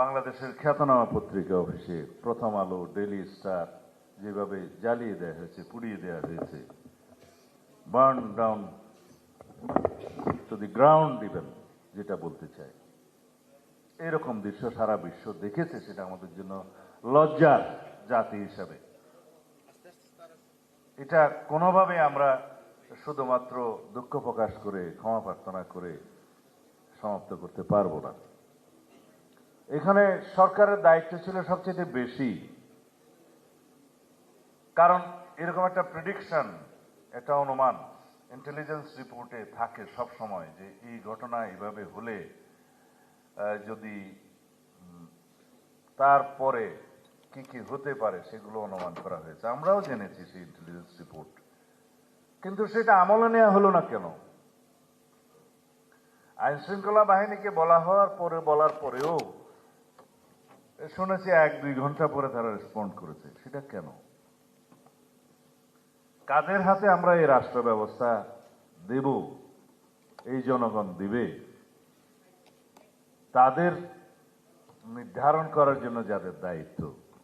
বাংলাদেশের খ্যাতনামা পত্রিকা অফিসে প্রথম আলো, ডেইলি স্টার যেভাবে জ্বালিয়ে দেওয়া হয়েছে, পুড়িয়ে দেওয়া হয়েছে, burn down to the ground even, যেটা বলতে চাই, এরকম দৃশ্য সারা বিশ্ব দেখেছে। সেটা আমাদের জন্য লজ্জার জাতি হিসাবে। এটা কোনোভাবে আমরা শুধুমাত্র দুঃখ প্রকাশ করে, ক্ষমা প্রার্থনা করে সমাপ্ত করতে পারবো না। এখানে সরকারের দায়িত্ব ছিল সবচেয়ে বেশি, কারণ এরকম একটা প্রেডিকশন, একটা অনুমান ইন্টেলিজেন্স রিপোর্টে থাকে সব সময় যে এই ঘটনা এইভাবে হলে যদি তারপরে কি কি হতে পারে সেগুলো অনুমান করা হয়েছে। আমরাও জেনেছি সেই ইন্টেলিজেন্স রিপোর্ট, কিন্তু সেটা আমলে নেওয়া হলো না কেন? আইন শৃঙ্খলা বাহিনীকে বলার পরেও শুনেছি 1-2 ঘন্টা পরে তারা রেসপন্ড করেছে। সেটা কেন? কাদের হাতে আমরা এই রাষ্ট্র ব্যবস্থা দেব? এই জনগণ দিবে। তাদের নির্ধারণ করার জন্য যাদের দায়িত্ব,